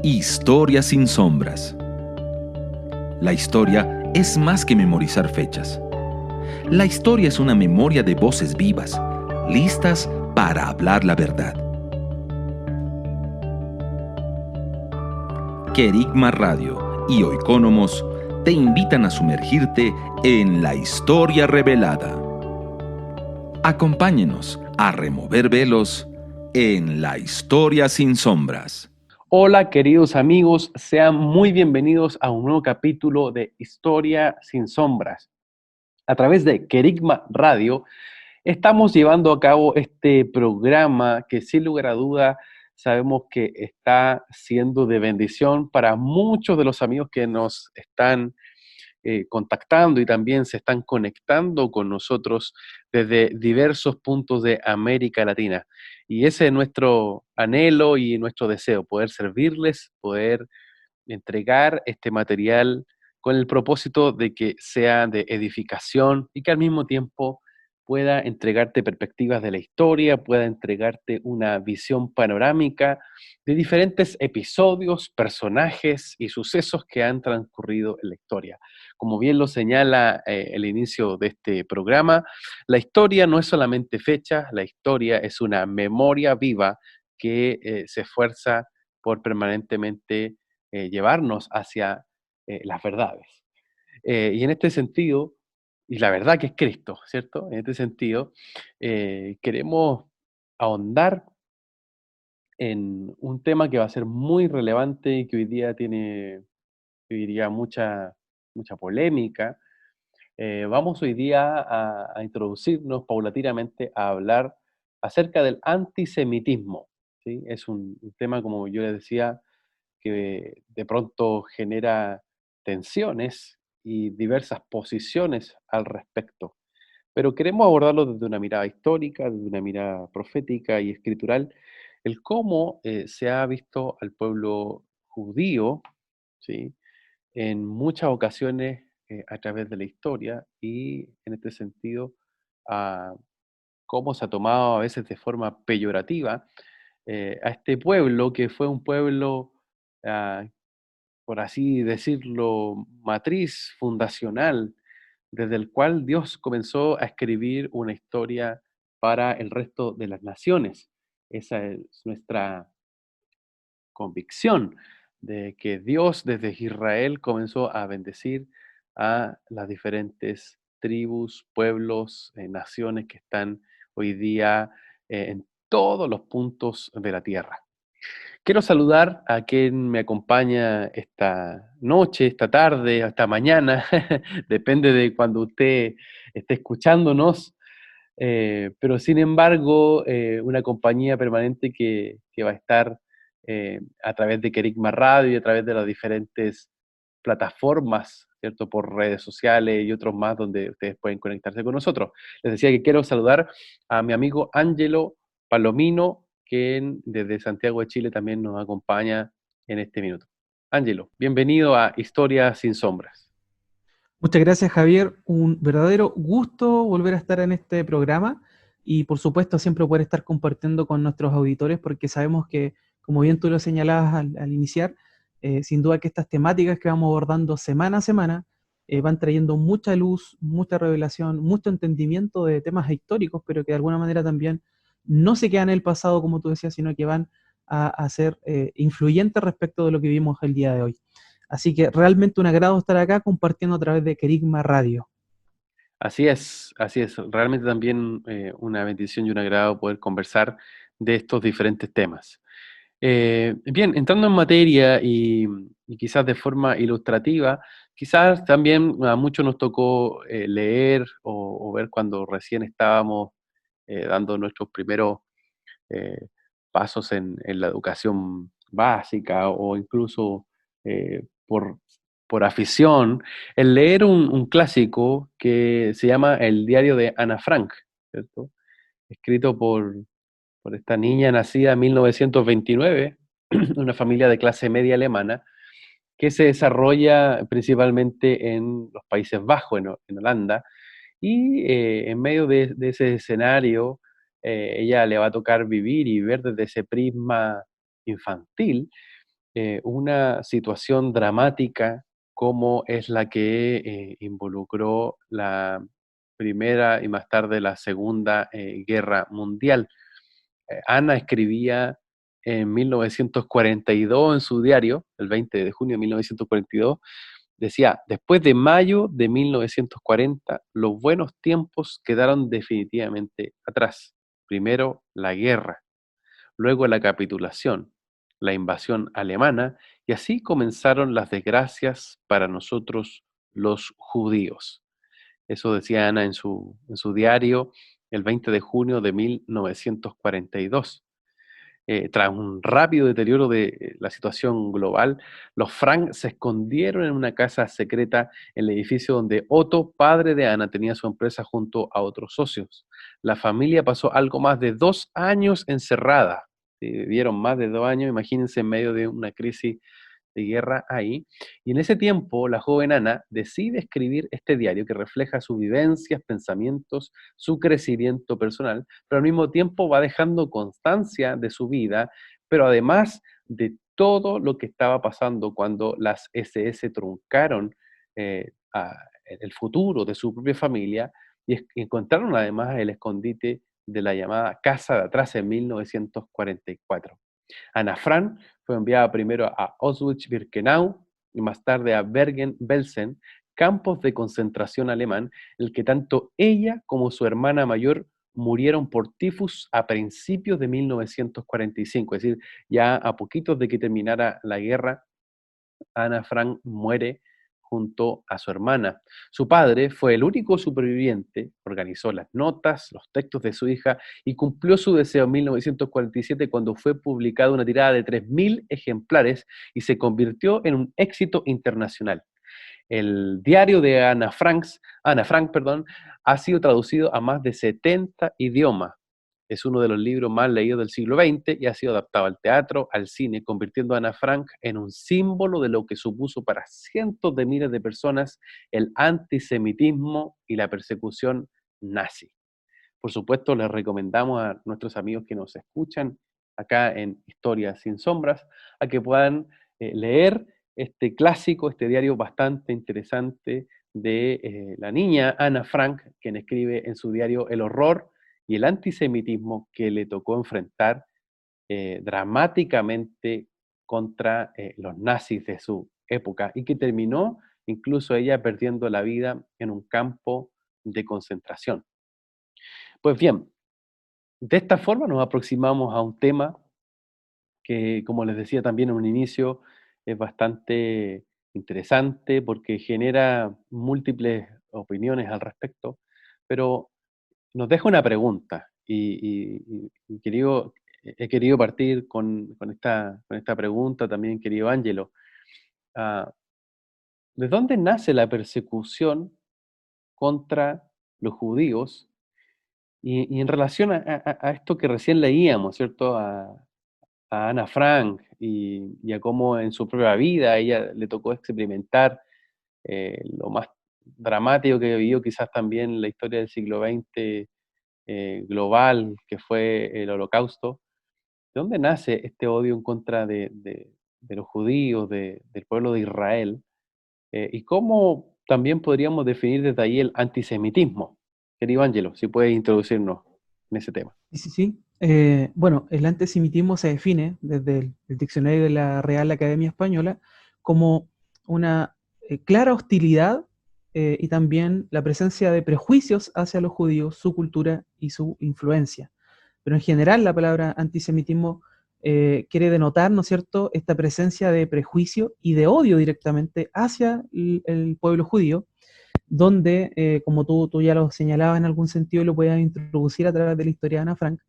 Historia sin sombras. La historia es más que memorizar fechas. La historia es una memoria de voces vivas, listas para hablar la verdad. Querigma Radio y Oikonomos te invitan a sumergirte en la historia revelada. Acompáñenos a remover velos en la historia sin sombras. Hola queridos amigos, sean muy bienvenidos a un nuevo capítulo de Historia sin Sombras. A través de Querigma Radio estamos llevando a cabo este programa que sin lugar a duda sabemos que está siendo de bendición para muchos de los amigos que nos están contactando y también se están conectando con nosotros desde diversos puntos de América Latina. Y ese es nuestro anhelo y nuestro deseo, poder servirles, poder entregar este material con el propósito de que sea de edificación y que al mismo tiempo pueda entregarte perspectivas de la historia, pueda entregarte una visión panorámica de diferentes episodios, personajes y sucesos que han transcurrido en la historia. Como bien lo señala el inicio de este programa, la historia no es solamente fecha, la historia es una memoria viva que se esfuerza por permanentemente llevarnos hacia las verdades. Y en este sentido, y la verdad que es Cristo, ¿cierto? En este sentido, queremos ahondar en un tema que va a ser muy relevante y que hoy día tiene, yo diría, mucha polémica. Vamos hoy día a introducirnos paulatinamente a hablar acerca del antisemitismo, ¿sí? Es un tema, como yo les decía, que de pronto genera tensiones y diversas posiciones al respecto. Pero queremos abordarlo desde una mirada histórica, desde una mirada profética y escritural, el cómo se ha visto al pueblo judío, ¿sí? En muchas ocasiones a través de la historia y en este sentido, a cómo se ha tomado a veces de forma peyorativa a este pueblo que fue un pueblo ah, por así decirlo, matriz fundacional, desde el cual Dios comenzó a escribir una historia para el resto de las naciones. Esa es nuestra convicción de que Dios desde Israel comenzó a bendecir a las diferentes tribus, pueblos, naciones que están hoy día en todos los puntos de la tierra. Quiero saludar a quien me acompaña esta noche, esta tarde, esta mañana, depende de cuando usted esté escuchándonos, pero sin embargo, una compañía permanente que va a estar a través de Querigma Radio y a través de las diferentes plataformas, ¿cierto? Por redes sociales y otros más donde ustedes pueden conectarse con nosotros. Les decía que quiero saludar a mi amigo Ángelo Palomino, quien desde Santiago de Chile también nos acompaña en este minuto. Ángelo, bienvenido a Historia sin Sombras. Muchas gracias, Javier. Un verdadero gusto volver a estar en este programa y, por supuesto, siempre poder estar compartiendo con nuestros auditores porque sabemos que, como bien tú lo señalabas al iniciar, sin duda que estas temáticas que vamos abordando semana a semana van trayendo mucha luz, mucha revelación, mucho entendimiento de temas históricos, pero que de alguna manera también no se quedan en el pasado, como tú decías, sino que van a ser influyentes respecto de lo que vivimos el día de hoy. Así que realmente un agrado estar acá compartiendo a través de Querigma Radio. Así es, así es. Realmente también una bendición y un agrado poder conversar de estos diferentes temas. Bien, entrando en materia y quizás de forma ilustrativa, quizás también a muchos nos tocó leer o ver cuando recién estábamos dando nuestros primeros eh, pasos en la educación básica o incluso por afición, el leer un clásico que se llama El diario de Ana Frank, ¿cierto? Escrito por esta niña nacida en 1929, una familia de clase media alemana, que se desarrolla principalmente en los Países Bajos, en Holanda, y en medio de ese escenario, ella le va a tocar vivir y ver desde ese prisma infantil una situación dramática como es la que involucró la Primera y más tarde la Segunda Guerra Mundial. Ana escribía en 1942 en su diario, el 20 de junio de 1942, decía: después de mayo de 1940, los buenos tiempos quedaron definitivamente atrás. Primero la guerra, luego la capitulación, la invasión alemana, y así comenzaron las desgracias para nosotros los judíos. Eso decía Ana en su diario el 20 de junio de 1942. Tras un rápido deterioro de la situación global, los Frank se escondieron en una casa secreta en el edificio donde Otto, padre de Ana, tenía su empresa junto a otros socios. La familia pasó algo más de 2 años encerrada. Vivieron más de 2 años, imagínense, en medio de una crisis de guerra ahí. Y en ese tiempo, la joven Ana decide escribir este diario que refleja sus vivencias, pensamientos, su crecimiento personal, pero al mismo tiempo va dejando constancia de su vida, pero además de todo lo que estaba pasando cuando las SS truncaron el futuro de su propia familia y encontraron además el escondite de la llamada Casa de Atrás en 1944. Ana Frank fue enviada primero a Auschwitz-Birkenau y más tarde a Bergen-Belsen, campos de concentración alemán, en el que tanto ella como su hermana mayor murieron por tifus a principios de 1945, es decir, ya a poquitos de que terminara la guerra, Ana Frank muere junto a su hermana. Su padre fue el único superviviente, organizó las notas, los textos de su hija y cumplió su deseo en 1947 cuando fue publicada una tirada de 3.000 ejemplares y se convirtió en un éxito internacional. El diario de Ana Frank, perdón, ha sido traducido a más de 70 idiomas. Es uno de los libros más leídos del siglo XX y ha sido adaptado al teatro, al cine, convirtiendo a Ana Frank en un símbolo de lo que supuso para cientos de miles de personas el antisemitismo y la persecución nazi. Por supuesto, les recomendamos a nuestros amigos que nos escuchan acá en Historias sin Sombras a que puedan leer este clásico, este diario bastante interesante de la niña Ana Frank, quien escribe en su diario el horror y el antisemitismo que le tocó enfrentar dramáticamente contra los nazis de su época y que terminó incluso ella perdiendo la vida en un campo de concentración. Pues bien, de esta forma nos aproximamos a un tema que, como les decía también en un inicio, es bastante interesante porque genera múltiples opiniones al respecto, pero nos deja una pregunta y he querido partir con esta pregunta también, querido Ángelo. Ah, ¿De dónde nace la persecución contra los judíos? Y en relación a esto que recién leíamos, ¿cierto? A Ana Frank y a cómo en su propia vida a ella le tocó experimentar lo más dramático que vivió quizás también la historia del siglo XX global, que fue el Holocausto. ¿De dónde nace este odio en contra de los judíos, del pueblo de Israel? ¿Y cómo también podríamos definir desde ahí el antisemitismo? Querido Ángelo, si puedes introducirnos en ese tema. Sí, sí, sí. Bueno, el antisemitismo se define desde el diccionario de la Real Academia Española como una clara hostilidad y también la presencia de prejuicios hacia los judíos, su cultura y su influencia. Pero en general la palabra antisemitismo quiere denotar, ¿no es cierto?, esta presencia de prejuicio y de odio directamente hacia el pueblo judío, donde, como tú ya lo señalabas en algún sentido y lo puedes introducir a través de la historia de Ana Frank,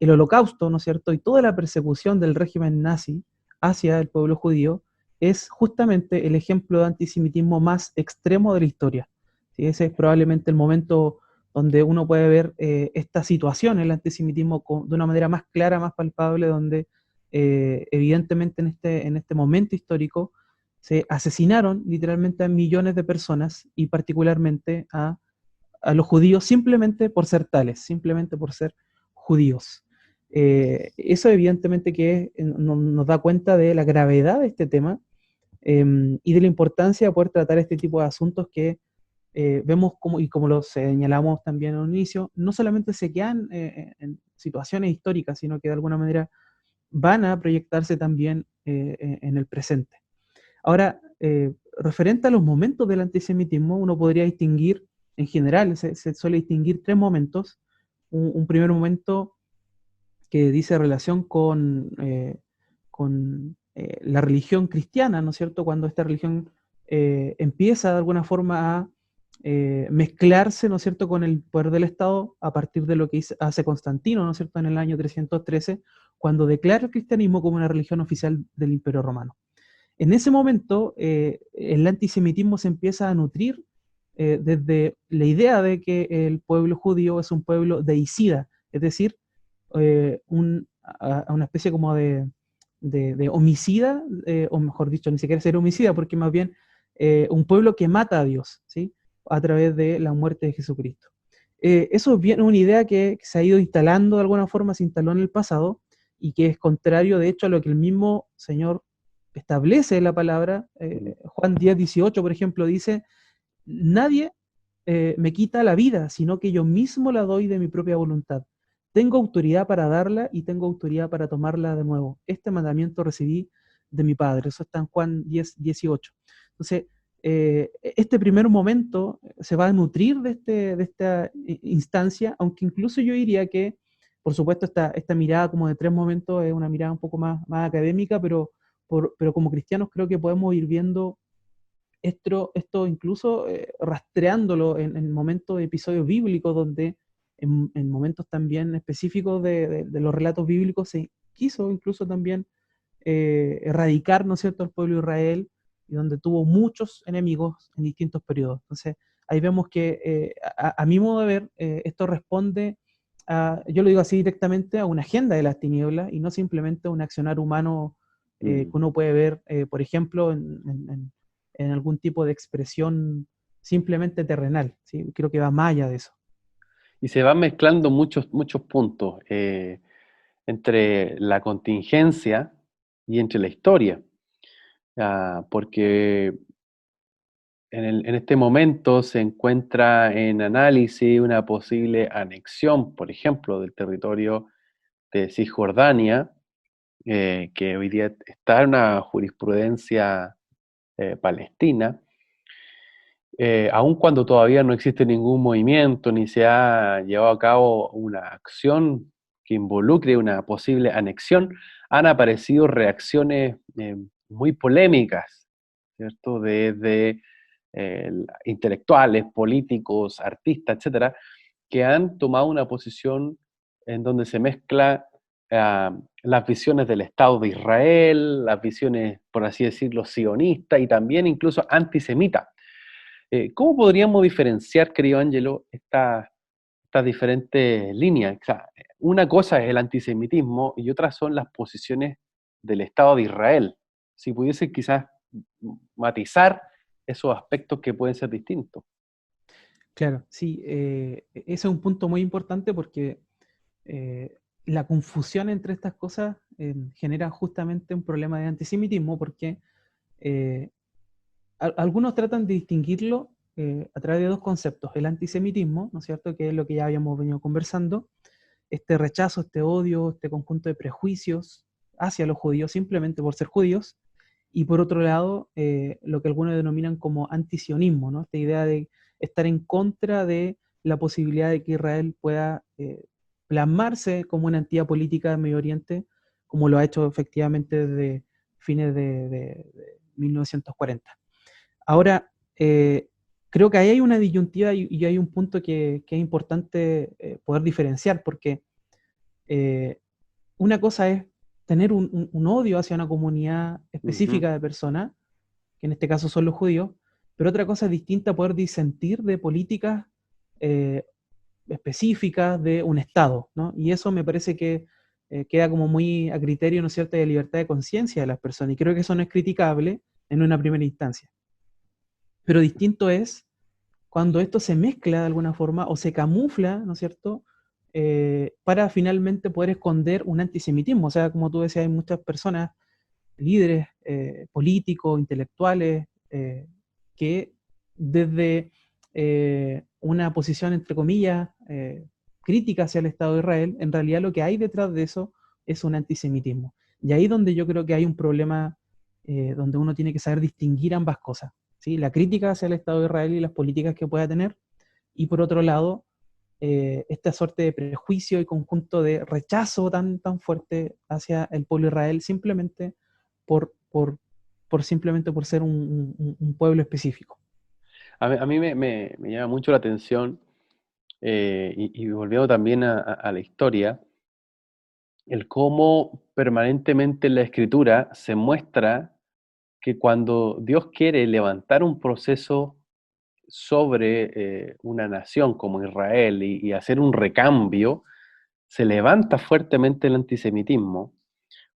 el holocausto, ¿no es cierto?, y toda la persecución del régimen nazi hacia el pueblo judío es justamente el ejemplo de antisemitismo más extremo de la historia. ¿Sí? Ese es probablemente el momento donde uno puede ver esta situación, el antisemitismo, de una manera más clara, más palpable, donde evidentemente en este momento histórico se asesinaron literalmente a millones de personas y particularmente a los judíos simplemente por ser tales, simplemente por ser judíos. Eso evidentemente que nos da cuenta de la gravedad de este tema y de la importancia de poder tratar este tipo de asuntos que vemos como, y como lo señalamos también al inicio, no solamente se quedan en situaciones históricas, sino que de alguna manera van a proyectarse también en el presente. Ahora, referente a los momentos del antisemitismo, uno podría distinguir, en general, se suele distinguir tres momentos. Un primer momento que dice relación con la religión cristiana, ¿no es cierto? Cuando esta religión empieza de alguna forma a mezclarse, ¿no es cierto?, con el poder del Estado a partir de lo que hace Constantino, ¿no es cierto?, en el año 313, cuando declara el cristianismo como una religión oficial del Imperio Romano. En ese momento, el antisemitismo se empieza a nutrir desde la idea de que el pueblo judío es un pueblo deicida, es decir, a una especie como de homicida, o mejor dicho, ni siquiera ser homicida, porque más bien un pueblo que mata a Dios, ¿sí? A través de la muerte de Jesucristo. Eso es bien una idea que se ha ido instalando de alguna forma, se instaló en el pasado, y que es contrario, de hecho, a lo que el mismo Señor establece en la palabra. Juan 10:18, por ejemplo, dice, nadie me quita la vida, sino que yo mismo la doy de mi propia voluntad. Tengo autoridad para darla y tengo autoridad para tomarla de nuevo. Este mandamiento recibí de mi Padre. Eso está en Juan 10:18. Entonces, este primer momento se va a nutrir de esta instancia, aunque incluso yo diría que, por supuesto, esta mirada como de tres momentos es una mirada un poco más académica, pero como cristianos creo que podemos ir viendo esto incluso rastreándolo en momentos, episodios bíblicos, donde en momentos también específicos de los relatos bíblicos se quiso incluso también erradicar, ¿no es cierto?, al pueblo de Israel, y donde tuvo muchos enemigos en distintos periodos. Entonces, ahí vemos que, a mi modo de ver, esto responde yo lo digo así directamente, a una agenda de las tinieblas y no simplemente a un accionar humano que uno puede ver, por ejemplo, en algún tipo de expresión simplemente terrenal, ¿sí? Creo que va más allá de eso. Y se van mezclando muchos puntos entre la contingencia y entre la historia. Porque en este momento se encuentra en análisis una posible anexión, por ejemplo, del territorio de Cisjordania, que hoy día está en una jurisprudencia palestina, aun cuando todavía no existe ningún movimiento ni se ha llevado a cabo una acción que involucre una posible anexión, han aparecido reacciones muy polémicas, ¿cierto? Desde intelectuales, políticos, artistas, etcétera, que han tomado una posición en donde se mezcla las visiones del Estado de Israel, las visiones, por así decirlo, sionistas y también incluso antisemitas. ¿Cómo podríamos diferenciar, querido Ángelo, estas diferentes líneas? O sea, una cosa es el antisemitismo y otra son las posiciones del Estado de Israel. Si pudiese quizás matizar esos aspectos que pueden ser distintos. Claro, sí, ese es un punto muy importante porque la confusión entre estas cosas genera justamente un problema de antisemitismo porque eh, algunos tratan de distinguirlo a través de dos conceptos: el antisemitismo, ¿no es cierto?, que es lo que ya habíamos venido conversando, este rechazo, este odio, este conjunto de prejuicios hacia los judíos simplemente por ser judíos, y por otro lado, lo que algunos denominan como antisionismo, ¿no? Esta idea de estar en contra de la posibilidad de que Israel pueda plasmarse como una entidad política de Medio Oriente, como lo ha hecho efectivamente desde fines de 1940. Ahora, creo que ahí hay una disyuntiva y hay un punto que es importante poder diferenciar, porque una cosa es tener un odio hacia una comunidad específica de personas, que en este caso son los judíos, pero otra cosa es distinta poder disentir de políticas eh, específicas de un Estado, ¿no? Y eso me parece que queda como muy a criterio, ¿no es cierto?, de libertad de conciencia de las personas, y creo que eso no es criticable en una primera instancia. Pero distinto es cuando esto se mezcla de alguna forma o se camufla, ¿no es cierto?, para finalmente poder esconder un antisemitismo. O sea, como tú decías, hay muchas personas, líderes políticos, intelectuales, que desde una posición, entre comillas, crítica hacia el Estado de Israel, en realidad lo que hay detrás de eso es un antisemitismo. Y ahí donde yo creo que hay un problema, donde uno tiene que saber distinguir ambas cosas, ¿sí? La crítica hacia el Estado de Israel y las políticas que pueda tener, y por otro lado, esta suerte de prejuicio y conjunto de rechazo tan fuerte hacia el pueblo de Israel simplemente por, por, simplemente por ser un pueblo específico. A mí me llama mucho la atención, y volviendo también a la historia, el cómo permanentemente en la Escritura se muestra que cuando Dios quiere levantar un proceso sobre una nación como Israel y hacer un recambio, se levanta fuertemente el antisemitismo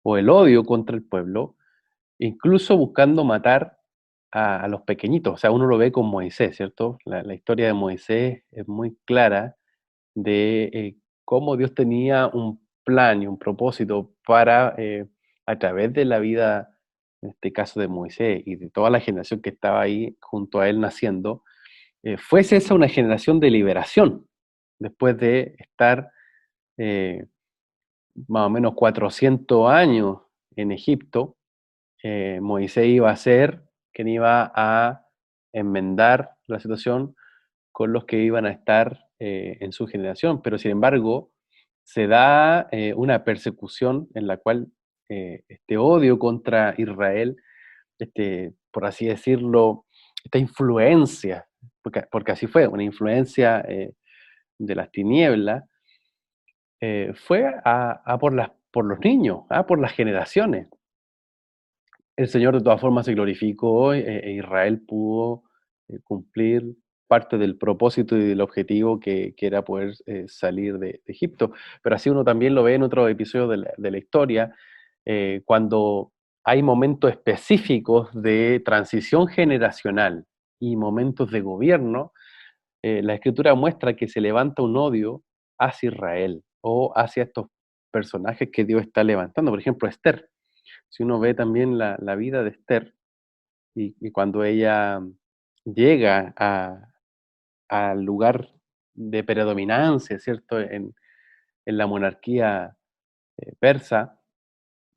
o el odio contra el pueblo, incluso buscando matar a los pequeñitos. O sea, uno lo ve con Moisés, ¿cierto? La historia de Moisés es muy clara de cómo Dios tenía un plan y un propósito para, a través de la vida, en este caso de Moisés y de toda la generación que estaba ahí junto a él naciendo, fuese esa una generación de liberación, después de estar eh, más o menos 400 años en Egipto. Moisés iba a ser quien iba a enmendar la situación con los que iban a estar en su generación, pero sin embargo se da una persecución en la cual este odio contra Israel, por así decirlo, esta influencia, porque así fue, una influencia de las tinieblas, fue por los niños, por las generaciones. El Señor de todas formas se glorificó, Israel pudo cumplir parte del propósito y del objetivo que era poder salir de Egipto. Pero así uno también lo ve en otros episodios de la historia, cuando hay momentos específicos de transición generacional y momentos de gobierno, la Escritura muestra que se levanta un odio hacia Israel o hacia estos personajes que Dios está levantando. Por ejemplo, Esther. Si uno ve también la vida de Esther y cuando ella llega al lugar de predominancia, ¿cierto? En la monarquía persa,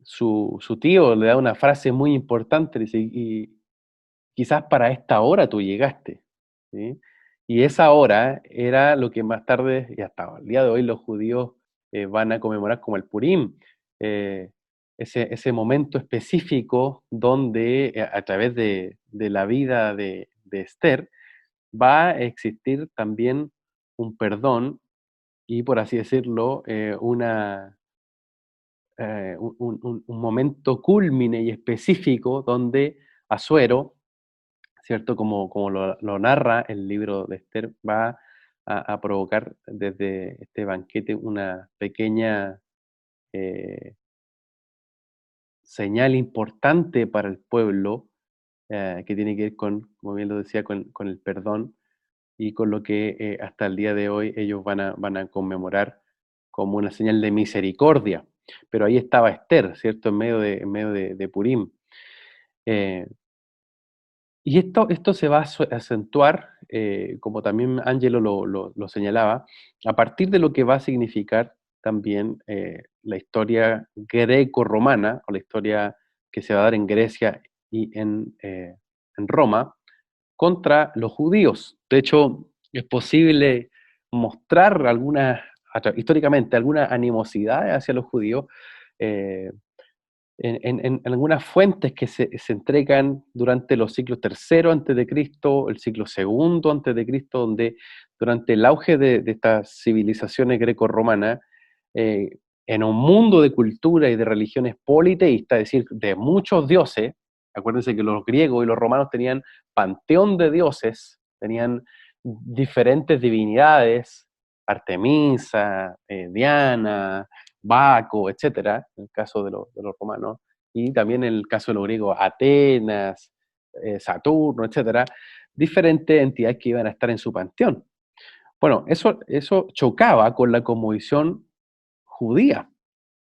su tío le da una frase muy importante, dice, y quizás para esta hora tú llegaste, ¿sí? Y esa hora era lo que más tarde, y hasta el día de hoy, los judíos van a conmemorar como el Purim, eh, ese momento específico donde a través de la vida de Esther va a existir también un perdón y, por así decirlo, un momento cúlmine y específico donde Asuero, ¿cierto? Como lo narra el libro de Esther, va a provocar desde este banquete una pequeña eh, señal importante para el pueblo, que tiene que ver con, como bien lo decía, con el perdón y con lo que hasta el día de hoy ellos van a conmemorar como una señal de misericordia. Pero ahí estaba Esther, ¿cierto? En medio de Purim. Eh, Y esto se va a acentuar, como también Angelo lo señalaba, a partir de lo que va a significar también la historia greco-romana, o la historia que se va a dar en Grecia y en Roma, contra los judíos. De hecho, es posible mostrar históricamente, alguna animosidad hacia los judíos, eh, en algunas fuentes que se entregan durante los siglos III antes de Cristo, el siglo II antes de Cristo, donde durante el auge de estas civilizaciones greco-romanas, en un mundo de cultura y de religiones politeístas, es decir, de muchos dioses. Acuérdense que los griegos y los romanos tenían panteón de dioses, tenían diferentes divinidades, Artemisa, Diana, Baco, etcétera, en el caso de los romanos, y también en el caso de los griegos, Atenas, Saturno, etcétera, diferentes entidades que iban a estar en su panteón. Bueno, eso chocaba con la cosmovisión judía.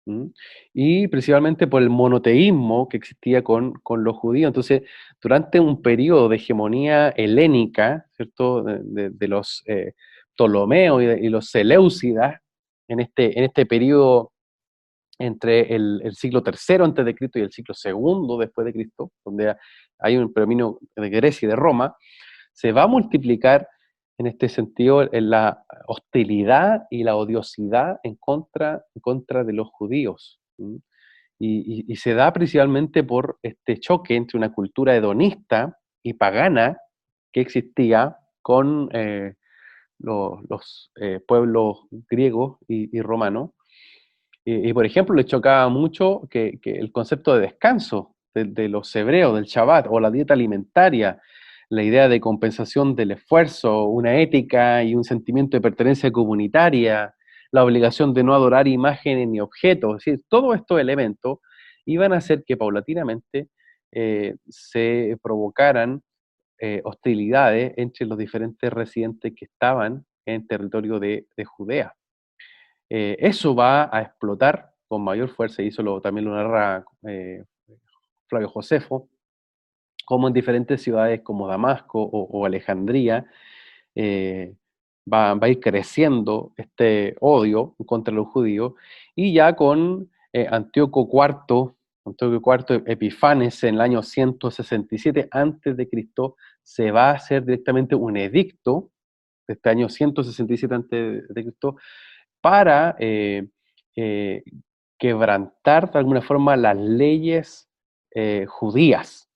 ¿Mm? Y principalmente por el monoteísmo que existía con los judíos. Entonces, durante un periodo de hegemonía helénica, ¿cierto? De los Ptolomeos y los Seleucidas, en este periodo entre el siglo III antes de Cristo y el siglo II después de Cristo, donde hay un predominio de Grecia y de Roma, se va a multiplicar en este sentido en la hostilidad y la odiosidad en contra de los judíos. ¿Mm? Y se da principalmente por este choque entre una cultura hedonista y pagana que existía con los pueblos griegos y romanos. Y, por ejemplo, les chocaba mucho que el concepto de descanso de los hebreos, del Shabbat, o la dieta alimentaria, la idea de compensación del esfuerzo, una ética y un sentimiento de pertenencia comunitaria, la obligación de no adorar imágenes ni objetos, es decir, todos estos elementos iban a hacer que paulatinamente se provocaran hostilidades entre los diferentes residentes que estaban en territorio de Judea. Eso va a explotar con mayor fuerza, y eso también lo narra Flavio Josefo, como en diferentes ciudades como Damasco o Alejandría va a ir creciendo este odio contra los judíos, y ya con Antíoco IV Epifanes en el año 167 a.C., se va a hacer directamente un edicto de este año 167 a.C. para eh, quebrantar de alguna forma las leyes judías.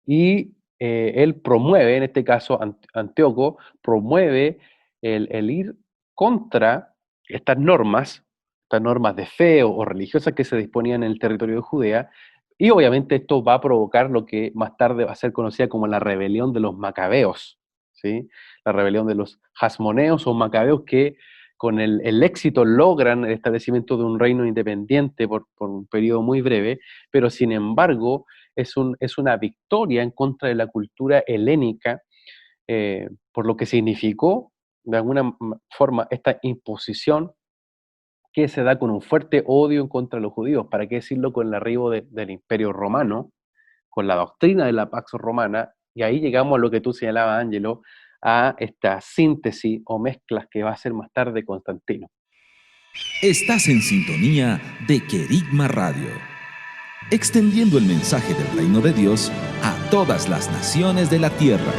Y él promueve, en este caso Antíoco, promueve el ir contra estas normas de fe o religiosas que se disponían en el territorio de Judea, y obviamente esto va a provocar lo que más tarde va a ser conocida como la rebelión de los macabeos, ¿sí? La rebelión de los hasmoneos o macabeos, que con el éxito logran el establecimiento de un reino independiente por un periodo muy breve, pero sin embargo es una victoria en contra de la cultura helénica, por lo que significó de alguna forma esta imposición que se da con un fuerte odio en contra de los judíos. ¿Para qué decirlo con el arribo del Imperio Romano, con la doctrina de la Pax Romana? Y ahí llegamos a lo que tú señalabas, Ángelo, a esta síntesis o mezclas que va a hacer más tarde Constantino. Estás en sintonía de Querigma Radio, extendiendo el mensaje del reino de Dios a todas las naciones de la tierra.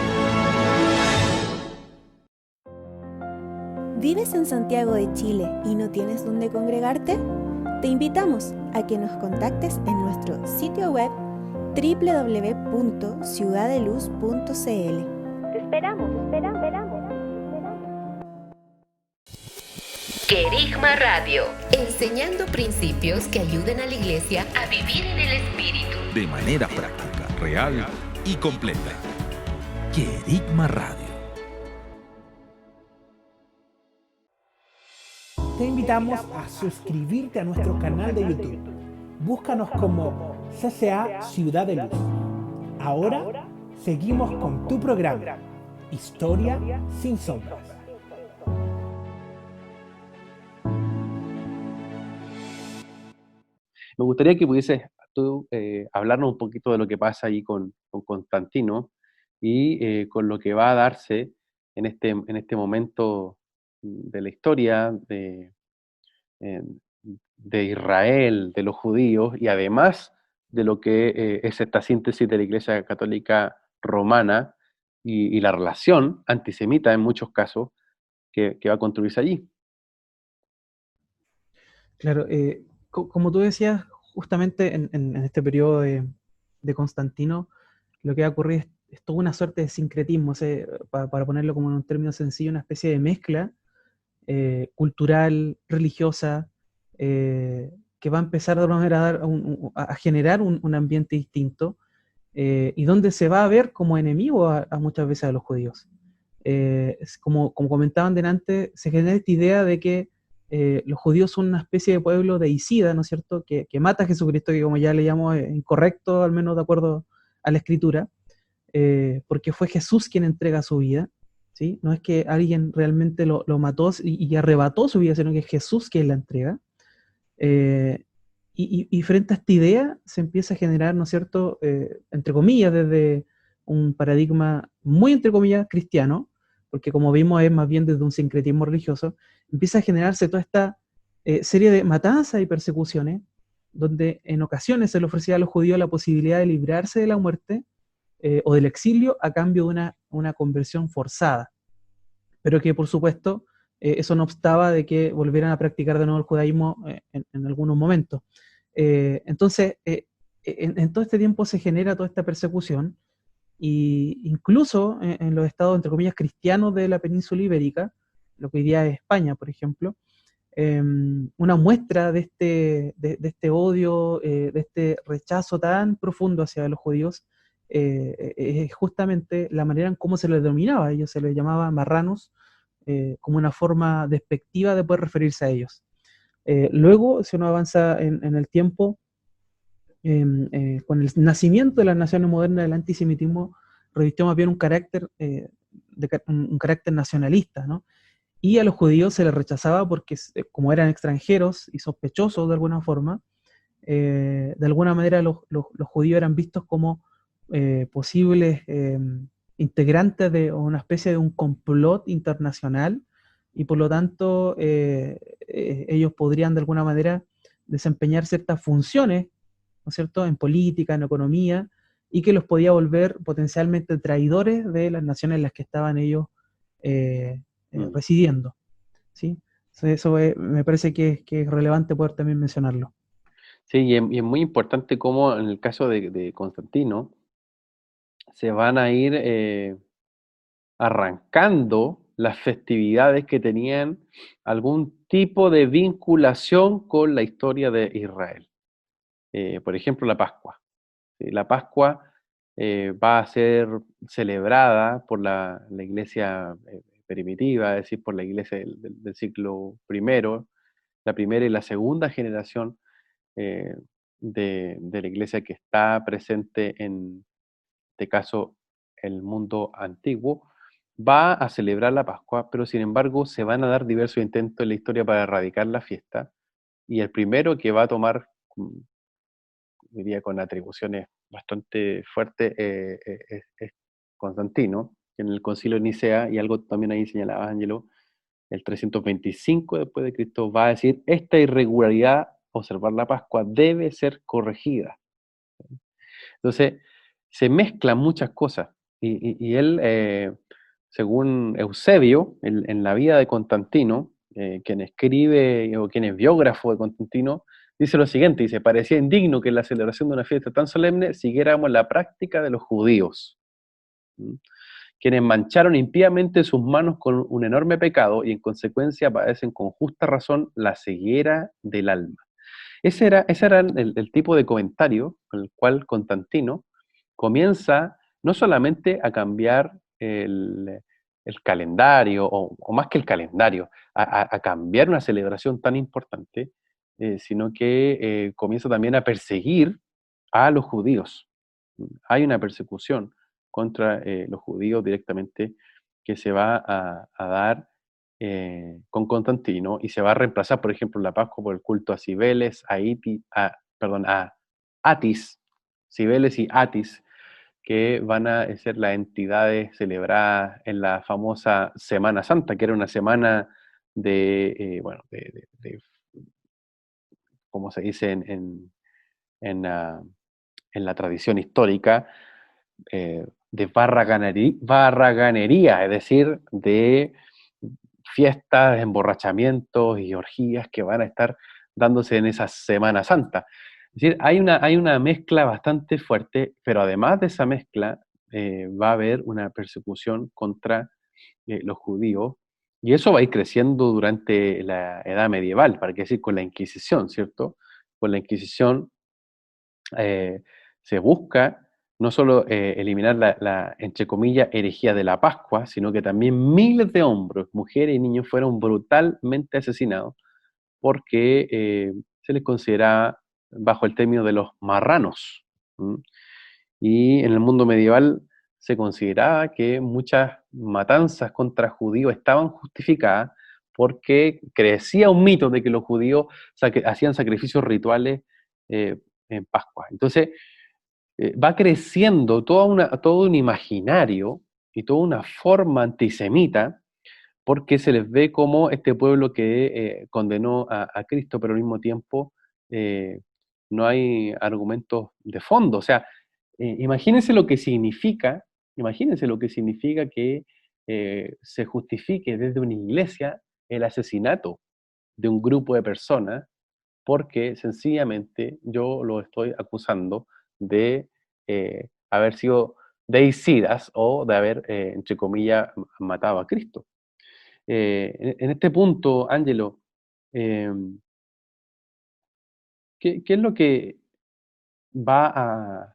¿Vives en Santiago de Chile y no tienes dónde congregarte? Te invitamos a que nos contactes en nuestro sitio web www.ciudadeluz.cl. Te esperamos. Querigma Radio, enseñando principios que ayuden a la iglesia a vivir en el Espíritu. De manera práctica, real y completa. Querigma Radio. Te invitamos a suscribirte a nuestro canal de YouTube. Búscanos como CCA Ciudad de Luz. Ahora seguimos con tu programa, Historia sin Sombras. Me gustaría que pudieses tú hablarnos un poquito de lo que pasa ahí con Constantino y con lo que va a darse en este momento de la historia de Israel, de los judíos, y además de lo que es esta síntesis de la Iglesia Católica Romana y la relación antisemita en muchos casos que va a construirse allí. Claro, como tú decías, justamente en este periodo de Constantino, lo que va a ocurrir es toda una suerte de sincretismo, o sea, para ponerlo como en un término sencillo, una especie de mezcla cultural, religiosa, que va a empezar de alguna manera a generar un ambiente distinto, y donde se va a ver como enemigo a muchas veces a los judíos. Como comentaban delante, se genera esta idea de que los judíos son una especie de pueblo deicida, ¿no es cierto?, que mata a Jesucristo, que como ya le llamo incorrecto, al menos de acuerdo a la Escritura, porque fue Jesús quien entrega su vida, ¿sí? No es que alguien realmente lo mató y arrebató su vida, sino que es Jesús quien la entrega. Eh, y frente a esta idea se empieza a generar, ¿no es cierto?, entre comillas, desde un paradigma muy, entre comillas, cristiano, porque como vimos es más bien desde un sincretismo religioso, empieza a generarse toda esta serie de matanzas y persecuciones, donde en ocasiones se le ofrecía a los judíos la posibilidad de librarse de la muerte o del exilio a cambio de una conversión forzada, pero que por supuesto eso no obstaba de que volvieran a practicar de nuevo el judaísmo en algunos momentos. Entonces, en todo este tiempo se genera toda esta persecución, y incluso en los estados, entre comillas, cristianos de la península ibérica, lo que hoy día es España, por ejemplo, una muestra de este odio, de este rechazo tan profundo hacia los judíos, es justamente la manera en cómo se les denominaba. A ellos se les llamaba marranos, como una forma despectiva de poder referirse a ellos. Luego, si uno avanza en el tiempo, con el nacimiento de las naciones modernas, el antisemitismo revistió más bien un carácter, un carácter nacionalista, ¿no? Y a los judíos se les rechazaba porque, como eran extranjeros y sospechosos de alguna forma, de alguna manera los judíos eran vistos como posibles integrantes de una especie de un complot internacional, y por lo tanto ellos podrían de alguna manera desempeñar ciertas funciones, ¿no es cierto?, en política, en economía, y que los podía volver potencialmente traidores de las naciones en las que estaban ellos residiendo, ¿sí? Eso me parece que es relevante poder también mencionarlo. Sí, y es muy importante cómo en el caso de Constantino se van a ir arrancando las festividades que tenían algún tipo de vinculación con la historia de Israel. Por ejemplo, la Pascua. ¿Sí? La Pascua va a ser celebrada por la iglesia primitiva, es decir, por la iglesia del siglo primero, la primera y la segunda generación eh, de la iglesia que está presente en este caso el mundo antiguo, va a celebrar la Pascua, pero sin embargo se van a dar diversos intentos en la historia para erradicar la fiesta, y el primero que va a tomar, diría con atribuciones bastante fuertes, es Constantino, que en el Concilio de Nicea, y algo también ahí señalaba Ángelo, el 325 después de Cristo, va a decir: esta irregularidad, observar la Pascua, debe ser corregida. Entonces, se mezclan muchas cosas. Y él, según Eusebio, en la vida de Constantino, quien escribe o quien es biógrafo de Constantino, dice lo siguiente: dice, parecía indigno que en la celebración de una fiesta tan solemne siguiéramos la práctica de los judíos, ¿Mm? Quienes mancharon impíamente sus manos con un enorme pecado y en consecuencia padecen con justa razón la ceguera del alma. Ese era el tipo de comentario con el cual Constantino comienza no solamente a cambiar el calendario, o más que el calendario, a cambiar una celebración tan importante, sino que comienza también a perseguir a los judíos. Hay una persecución contra los judíos directamente que se va a dar con Constantino, y se va a reemplazar, por ejemplo, la Pascua por el culto a Cibeles, a Atis, Cibeles y Atis, que van a ser las entidades celebradas en la famosa Semana Santa, que era una semana bueno, como se dice en la tradición histórica, de barraganería, es decir, de fiestas, emborrachamientos y orgías que van a estar dándose en esa Semana Santa. Es decir, hay una mezcla bastante fuerte, pero además de esa mezcla, va a haber una persecución contra los judíos, y eso va a ir creciendo durante la Edad Medieval, para qué decir con la Inquisición, ¿cierto? Con la Inquisición se busca no solo eliminar entre comillas, herejía de la Pascua, sino que también miles de hombres, mujeres y niños fueron brutalmente asesinados porque se les consideraba bajo el término de los marranos. ¿Mm? Y en el mundo medieval se consideraba que muchas matanzas contra judíos estaban justificadas porque crecía un mito de que los judíos hacían sacrificios rituales en Pascua. Entonces, va creciendo todo un imaginario y toda una forma antisemita porque se les ve como este pueblo que condenó a Cristo, pero al mismo tiempo no hay argumentos de fondo. O sea, imagínense lo que significa que se justifique desde una iglesia el asesinato de un grupo de personas porque sencillamente yo lo estoy acusando de haber sido deicidas o de haber, entre comillas, matado a Cristo. En este punto, Ángelo, eh, ¿qué es lo que va a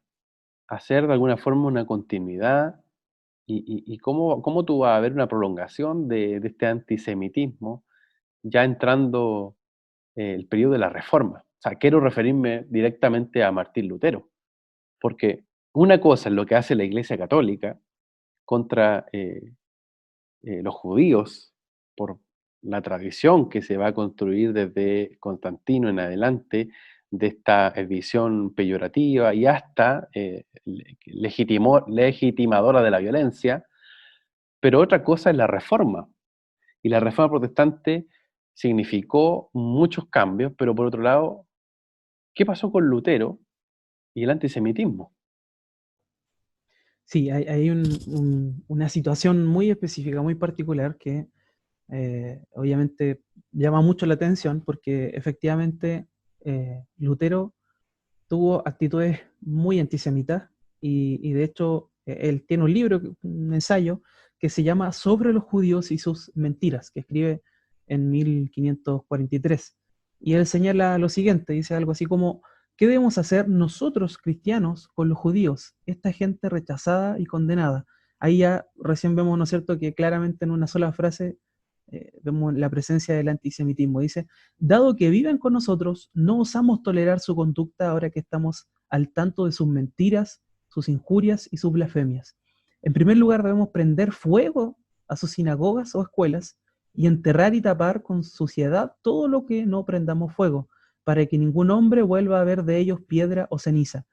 hacer de alguna forma una continuidad y cómo tú vas a ver una prolongación de este antisemitismo ya entrando el periodo de la Reforma? O sea, quiero referirme directamente a Martín Lutero, porque una cosa es lo que hace la Iglesia Católica contra los judíos por la tradición que se va a construir desde Constantino en adelante, de esta visión peyorativa y hasta legitimadora de la violencia, pero otra cosa es la Reforma. Y la Reforma protestante significó muchos cambios, pero por otro lado, ¿qué pasó con Lutero y el antisemitismo? Sí, hay una situación muy específica, muy particular que obviamente llama mucho la atención porque efectivamente Lutero tuvo actitudes muy antisemitas y de hecho él tiene un libro, un ensayo que se llama Sobre los judíos y sus mentiras, que escribe en 1543. Y él señala lo siguiente, dice algo así como: ¿qué debemos hacer nosotros cristianos con los judíos, esta gente rechazada y condenada? Ahí ya recién vemos, ¿no es cierto?, que claramente en una sola frase vemos la presencia del antisemitismo. Dice: dado que viven con nosotros, no osamos tolerar su conducta ahora que estamos al tanto de sus mentiras, sus injurias y sus blasfemias. En primer lugar, debemos prender fuego a sus sinagogas o escuelas y enterrar y tapar con suciedad todo lo que no prendamos fuego, para que ningún hombre vuelva a ver de ellos piedra o ceniza.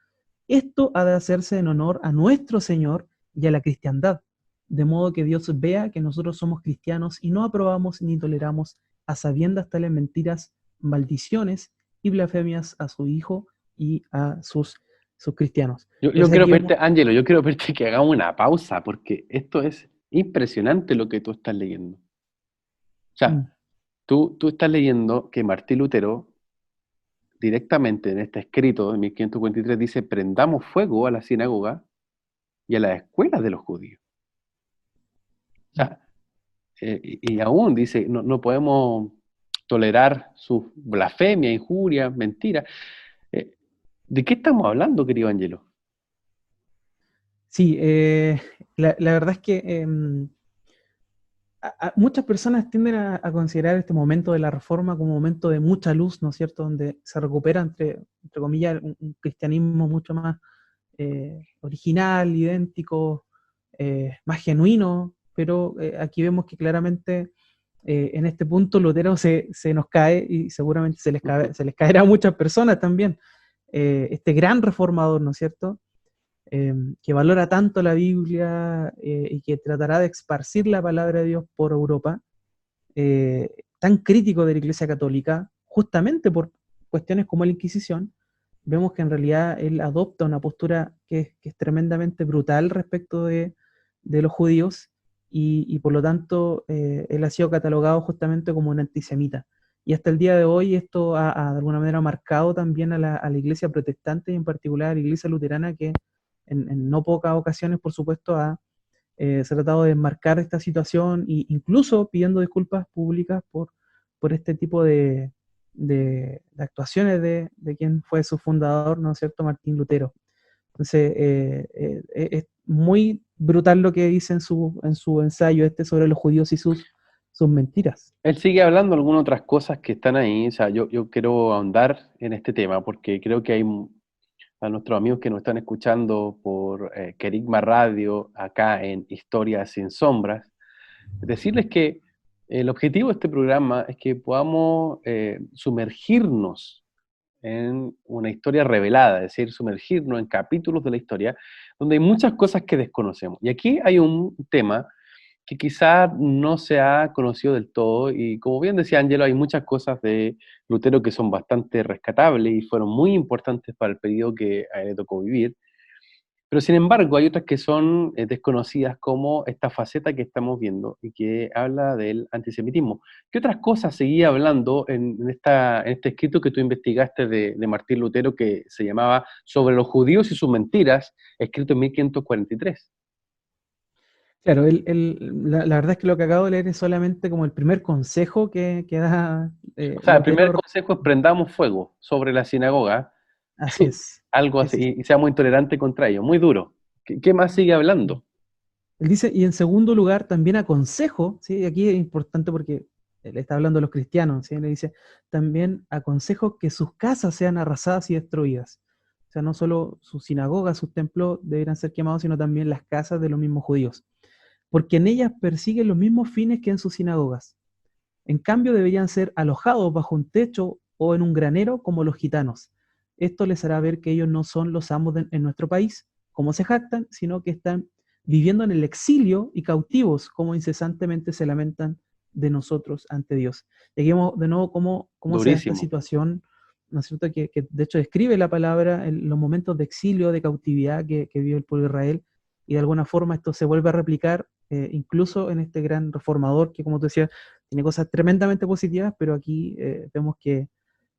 Esto ha de hacerse en honor a nuestro Señor y a la cristiandad, de modo que Dios vea que nosotros somos cristianos y no aprobamos ni toleramos a sabiendas tales mentiras, maldiciones y blasfemias a su Hijo y a sus cristianos. Yo Entonces quiero aquí vemos, pedirte, Ángelo, yo quiero pedirte que hagamos una pausa, porque esto es impresionante lo que tú estás leyendo. O sea, tú estás leyendo que Martín Lutero, directamente en este escrito de 1543, dice: prendamos fuego a la sinagoga y a las escuelas de los judíos. O sea, y aún dice, no podemos tolerar sus blasfemias, injurias, mentiras. ¿De qué estamos hablando, querido Ángelo? sí, la verdad es que muchas personas tienden a considerar este momento de la Reforma como un momento de mucha luz, ¿no es cierto?, donde se recupera, entre comillas, un cristianismo mucho más original, idéntico, más genuino, pero aquí vemos que claramente en este punto Lutero se nos cae y seguramente se les caerá a muchas personas también. Este gran reformador, ¿no es cierto?, que valora tanto la Biblia y que tratará de esparcir la palabra de Dios por Europa, tan crítico de la Iglesia Católica, justamente por cuestiones como la Inquisición. Vemos que en realidad él adopta una postura que es tremendamente brutal respecto de los judíos y por lo tanto él ha sido catalogado justamente como un antisemita. Y hasta el día de hoy esto ha de alguna manera marcado también a la Iglesia protestante y en particular a la Iglesia luterana, que en no pocas ocasiones, por supuesto, se ha tratado de enmarcar esta situación e incluso pidiendo disculpas públicas por este tipo de actuaciones de quien fue su fundador, ¿no es cierto?, Martín Lutero. Entonces, es muy brutal lo que dice en su ensayo sobre los judíos y sus mentiras. Él sigue hablando algunas otras cosas que están ahí. O sea, yo quiero ahondar en este tema porque creo que hay a nuestros amigos que nos están escuchando por Querigma Radio, acá en Historias sin Sombras, decirles que el objetivo de este programa es que podamos sumergirnos en una historia revelada, es decir, sumergirnos en capítulos de la historia donde hay muchas cosas que desconocemos. Y aquí hay un tema que quizás no se ha conocido del todo, y como bien decía Ángelo, hay muchas cosas de Lutero que son bastante rescatables y fueron muy importantes para el periodo que a él le tocó vivir, pero sin embargo hay otras que son desconocidas, como esta faceta que estamos viendo y que habla del antisemitismo. ¿Qué otras cosas seguía hablando en este escrito que tú investigaste de Martín Lutero, que se llamaba Sobre los judíos y sus mentiras, escrito en 1543? Claro, la verdad es que lo que acabo de leer es solamente como el primer consejo que da O sea, el primer Lutero. consejo es prendamos fuego sobre la sinagoga, Así es. algo así, Sí, sí. y seamos intolerantes contra ellos, muy duro. ¿Qué más sigue hablando? Él dice, y en segundo lugar, también aconsejo, ¿sí? Aquí es importante porque él está hablando de los cristianos, ¿sí? Le dice, también aconsejo que sus casas sean arrasadas y destruidas. O sea, no solo sus sinagogas, sus templos deberán ser quemados, sino también las casas de los mismos judíos, porque en ellas persiguen los mismos fines que en sus sinagogas. En cambio, deberían ser alojados bajo un techo o en un granero como los gitanos. Esto les hará ver que ellos no son los amos en nuestro país, como se jactan, sino que están viviendo en el exilio y cautivos, como incesantemente se lamentan de nosotros ante Dios. Y aquí vemos de nuevo cómo se da esta Durísimo. situación, ¿no es cierto?, que de hecho describe la palabra en los momentos de exilio, de cautividad que vive el pueblo de Israel, y de alguna forma esto se vuelve a replicar incluso en este gran reformador que, como tú decías, tiene cosas tremendamente positivas, pero aquí vemos que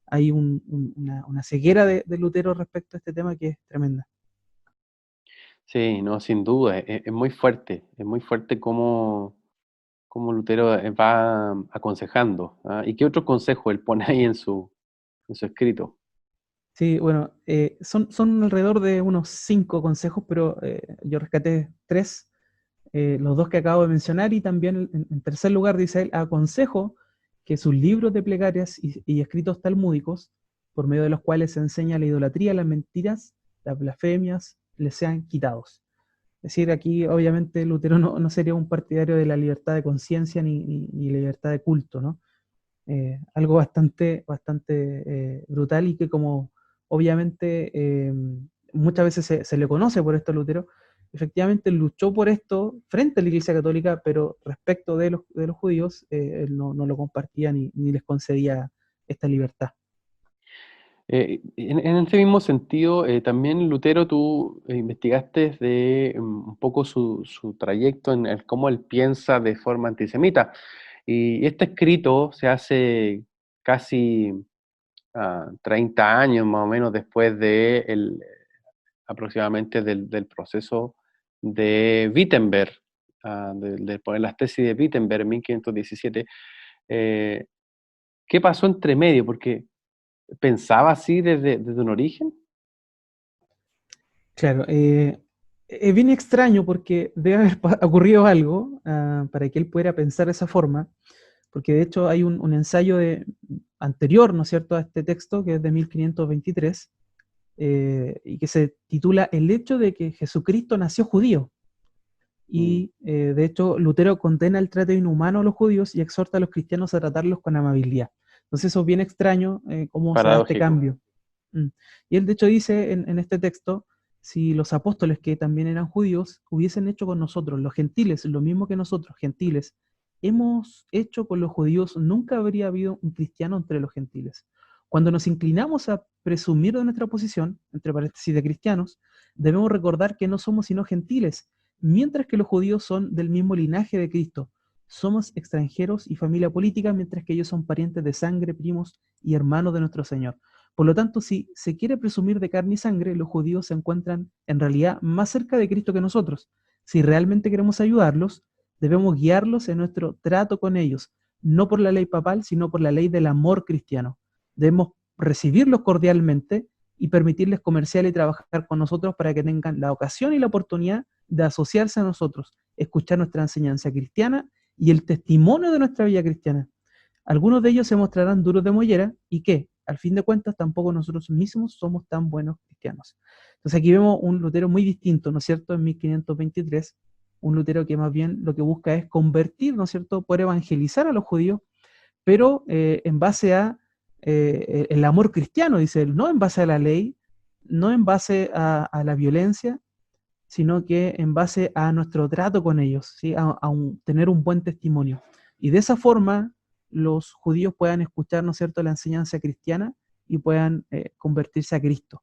hay una ceguera de Lutero respecto a este tema que es tremenda. Sí, no, sin duda, es muy fuerte cómo Lutero va aconsejando, ¿ah? ¿Y qué otro consejo él pone ahí en su escrito? Sí, bueno, son alrededor de unos 5 consejos, pero yo rescaté 3, los 2 que acabo de mencionar, y también en tercer lugar dice él, aconsejo que sus libros de plegarias y escritos talmúdicos, por medio de los cuales se enseña la idolatría, las mentiras, las blasfemias, les sean quitados. Es decir, aquí obviamente Lutero no sería un partidario de la libertad de conciencia ni libertad de culto, ¿no? Algo bastante brutal, y que como obviamente muchas veces se le conoce por esto a Lutero, efectivamente luchó por esto frente a la Iglesia Católica, pero respecto de los judíos, él no lo compartía ni les concedía esta libertad. En ese mismo sentido, también Lutero, tú investigaste de un poco su trayecto en el cómo él piensa de forma antisemita. Y este escrito se hace casi 30 años más o menos después aproximadamente del proceso de Wittenberg, de poner las tesis de Wittenberg en 1517. Eh, ¿Qué pasó entre medio? Porque pensaba así desde un origen. Claro, es bien extraño porque debe haber ocurrido algo para que él pudiera pensar de esa forma, porque de hecho hay un ensayo anterior, ¿no es cierto?, a este texto, que es de 1523, y que se titula El hecho de que Jesucristo nació judío. Y de hecho Lutero condena el trato inhumano a los judíos y exhorta a los cristianos a tratarlos con amabilidad. Entonces eso es bien extraño, cómo se da este Paradójico. cambio. Y él de hecho dice en este texto, si los apóstoles, que también eran judíos, hubiesen hecho con nosotros, los gentiles, lo mismo que nosotros, gentiles, hemos hecho con los judíos, nunca habría habido un cristiano entre los gentiles. Cuando nos inclinamos a presumir de nuestra posición, entre paréntesis de cristianos, debemos recordar que no somos sino gentiles, mientras que los judíos son del mismo linaje de Cristo. Somos extranjeros y familia política, mientras que ellos son parientes de sangre, primos y hermanos de nuestro Señor. Por lo tanto, si se quiere presumir de carne y sangre, los judíos se encuentran en realidad más cerca de Cristo que nosotros. Si realmente queremos ayudarlos, debemos guiarlos en nuestro trato con ellos, no por la ley papal, sino por la ley del amor cristiano. Debemos recibirlos cordialmente y permitirles comerciar y trabajar con nosotros para que tengan la ocasión y la oportunidad de asociarse a nosotros, escuchar nuestra enseñanza cristiana y el testimonio de nuestra vida cristiana. Algunos de ellos se mostrarán duros de mollera y que, al fin de cuentas, tampoco nosotros mismos somos tan buenos cristianos. cristianos. Entonces aquí vemos un Lutero muy distinto, ¿no es cierto?, en 1523, un Lutero que más bien lo que busca es convertir, ¿no es cierto?, por evangelizar a los judíos, pero en base a el amor cristiano, dice él, no en base a la ley, no en base a la violencia, sino que en base a nuestro trato con ellos, ¿sí? Tener un buen testimonio. Y de esa forma los judíos puedan escuchar, ¿no es cierto?, la enseñanza cristiana y puedan convertirse a Cristo.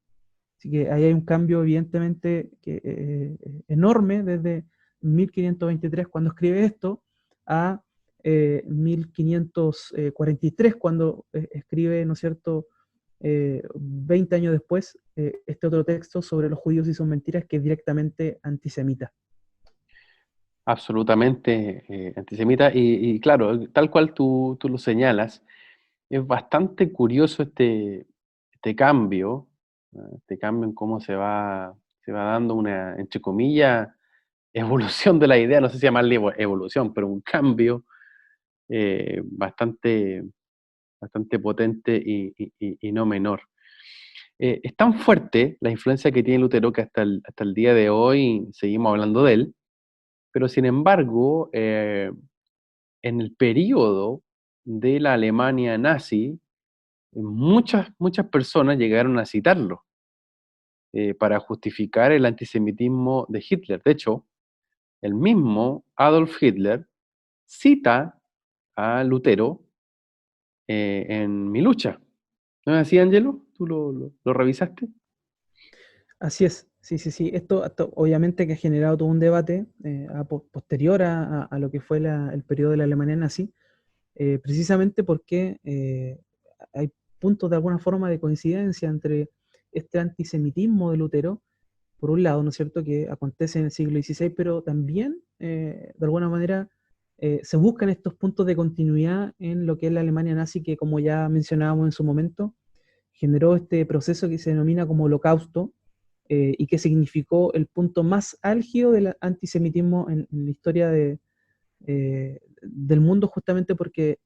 Así que ahí hay un cambio evidentemente enorme desde 1523 cuando escribe esto a 1543 cuando escribe, ¿no es cierto?, 20 años después, este otro texto sobre los judíos y sus mentiras que es directamente antisemita. Absolutamente antisemita. Y claro, tal cual tú lo señalas, es bastante curioso este cambio, este cambio en cómo se va dando una, entre comillas, evolución de la idea, no sé si llamarle evolución, pero un cambio bastante, bastante potente y no menor. Es tan fuerte la influencia que tiene Lutero que hasta el día de hoy seguimos hablando de él, pero sin embargo, en el periodo de la Alemania nazi, muchas personas llegaron a citarlo para justificar el antisemitismo de Hitler. De hecho, el mismo Adolf Hitler cita a Lutero en Mi lucha. ¿No es así, Angelo? ¿Tú lo revisaste? Así es, sí, sí, sí. Esto obviamente que ha generado todo un debate posterior a lo que fue el periodo de la Alemania nazi, precisamente porque hay puntos de alguna forma de coincidencia entre este antisemitismo de Lutero, por un lado, ¿no es cierto?, que acontece en el siglo XVI, pero también, de alguna manera, se buscan estos puntos de continuidad en lo que es la Alemania nazi, que como ya mencionábamos en su momento, generó este proceso que se denomina como Holocausto, y que significó el punto más álgido del antisemitismo en la historia del mundo, justamente porque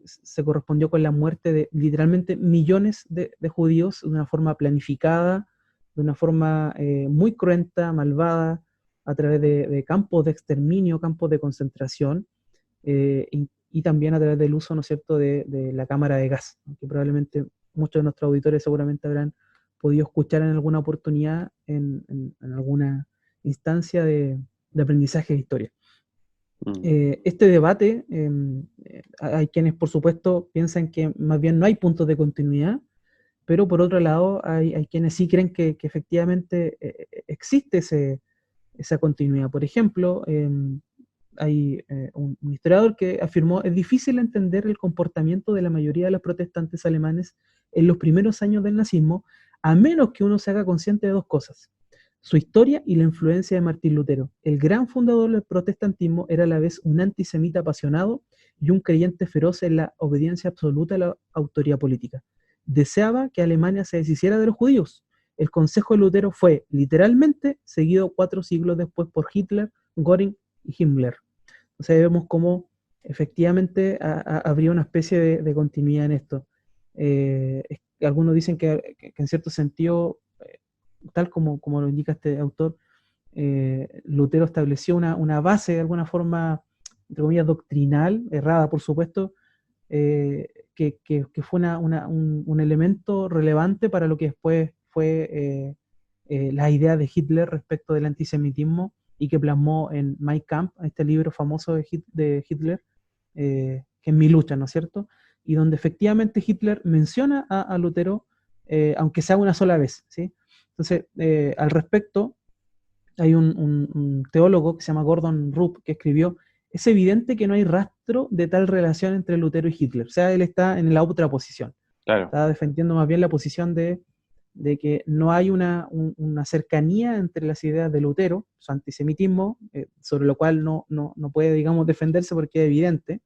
se correspondió con la muerte de literalmente millones de judíos de una forma planificada, de una forma muy cruenta, malvada, a través de campos de exterminio, campos de concentración, y también a través del uso, ¿no es cierto?, de la cámara de gas, ¿no?, que probablemente muchos de nuestros auditores seguramente habrán podido escuchar en alguna oportunidad, en alguna instancia de aprendizaje de historia. Este debate, hay quienes por supuesto piensan que más bien no hay puntos de continuidad, pero por otro lado hay quienes sí creen que efectivamente existe esa continuidad. Por ejemplo, hay un historiador que afirmó: es difícil entender el comportamiento de la mayoría de los protestantes alemanes en los primeros años del nazismo, a menos que uno se haga consciente de dos cosas: su historia y la influencia de Martín Lutero. El gran fundador del protestantismo era a la vez un antisemita apasionado y un creyente feroz en la obediencia absoluta a la autoridad política. Deseaba que Alemania se deshiciera de los judíos. El consejo de Lutero fue, literalmente, seguido 4 siglos después por Hitler, Göring y Himmler. Entonces vemos cómo efectivamente habría una especie de continuidad en esto. Algunos dicen que en cierto sentido, tal como lo indica este autor, Lutero estableció una base de alguna forma, entre comillas, doctrinal, errada por supuesto, que fue un elemento relevante para lo que después fue la idea de Hitler respecto del antisemitismo, y que plasmó en Mein Kampf, este libro famoso de Hitler, que es Mi lucha, ¿no es cierto? Y donde efectivamente Hitler menciona a Lutero, aunque sea una sola vez, ¿sí? Entonces, al respecto, hay un teólogo que se llama Gordon Rupp que escribió: es evidente que no hay rastro de tal relación entre Lutero y Hitler. O sea, él está en la otra posición. Claro. Está defendiendo más bien la posición de que no hay una cercanía entre las ideas de Lutero, su antisemitismo, sobre lo cual no puede, digamos, defenderse porque es evidente,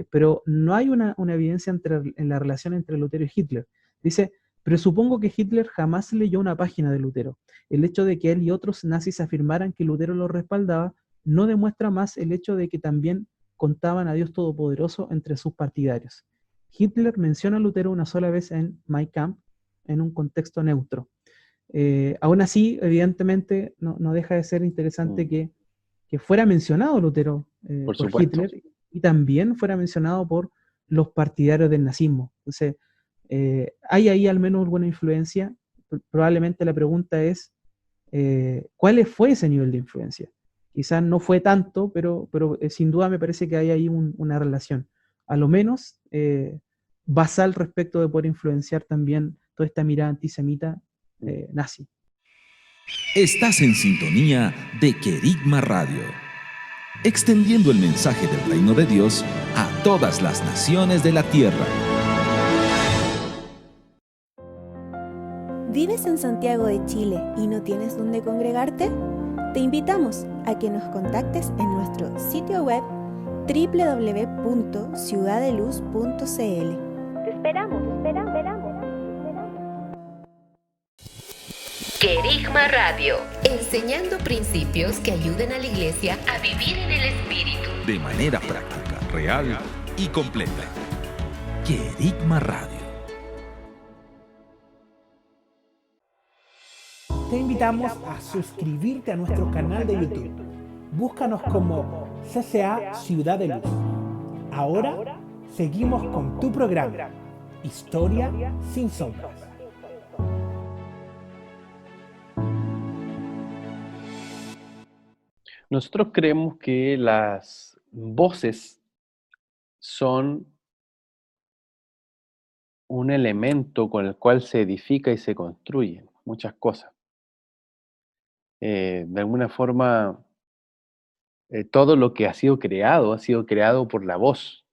pero no hay una evidencia en la relación entre Lutero y Hitler. Dice: pero supongo que Hitler jamás leyó una página de Lutero. El hecho de que él y otros nazis afirmaran que Lutero lo respaldaba no demuestra más el hecho de que también contaban a Dios Todopoderoso entre sus partidarios. Hitler menciona a Lutero una sola vez en Mein Kampf, en un contexto neutro. Aún así, evidentemente, no deja de ser interesante que fuera mencionado Lutero Por por supuesto. Hitler y también fuera mencionado por los partidarios del nazismo. Entonces, hay ahí al menos alguna influencia. Probablemente la pregunta es, ¿cuál fue ese nivel de influencia? Quizás no fue tanto, pero sin duda me parece que hay ahí una relación, a lo menos basal respecto de poder influenciar también toda esta mirada antisemita nazi. Estás en sintonía de Querigma Radio, extendiendo el mensaje del reino de Dios a todas las naciones de la tierra. ¿Vives en Santiago de Chile y no tienes dónde congregarte? Te invitamos a que nos contactes en nuestro sitio web www.ciudadeluz.cl. Te esperamos. Querigma Radio, enseñando principios que ayuden a la iglesia a vivir en el Espíritu. De manera práctica, real y completa. Querigma Radio. Te invitamos a suscribirte a nuestro canal de YouTube. Búscanos como CCA Ciudad de Luz. Ahora seguimos con tu programa, Historia sin Sombras. Nosotros creemos que las voces son un elemento con el cual se edifica y se construyen muchas cosas. De alguna forma, todo lo que ha sido creado por la voz,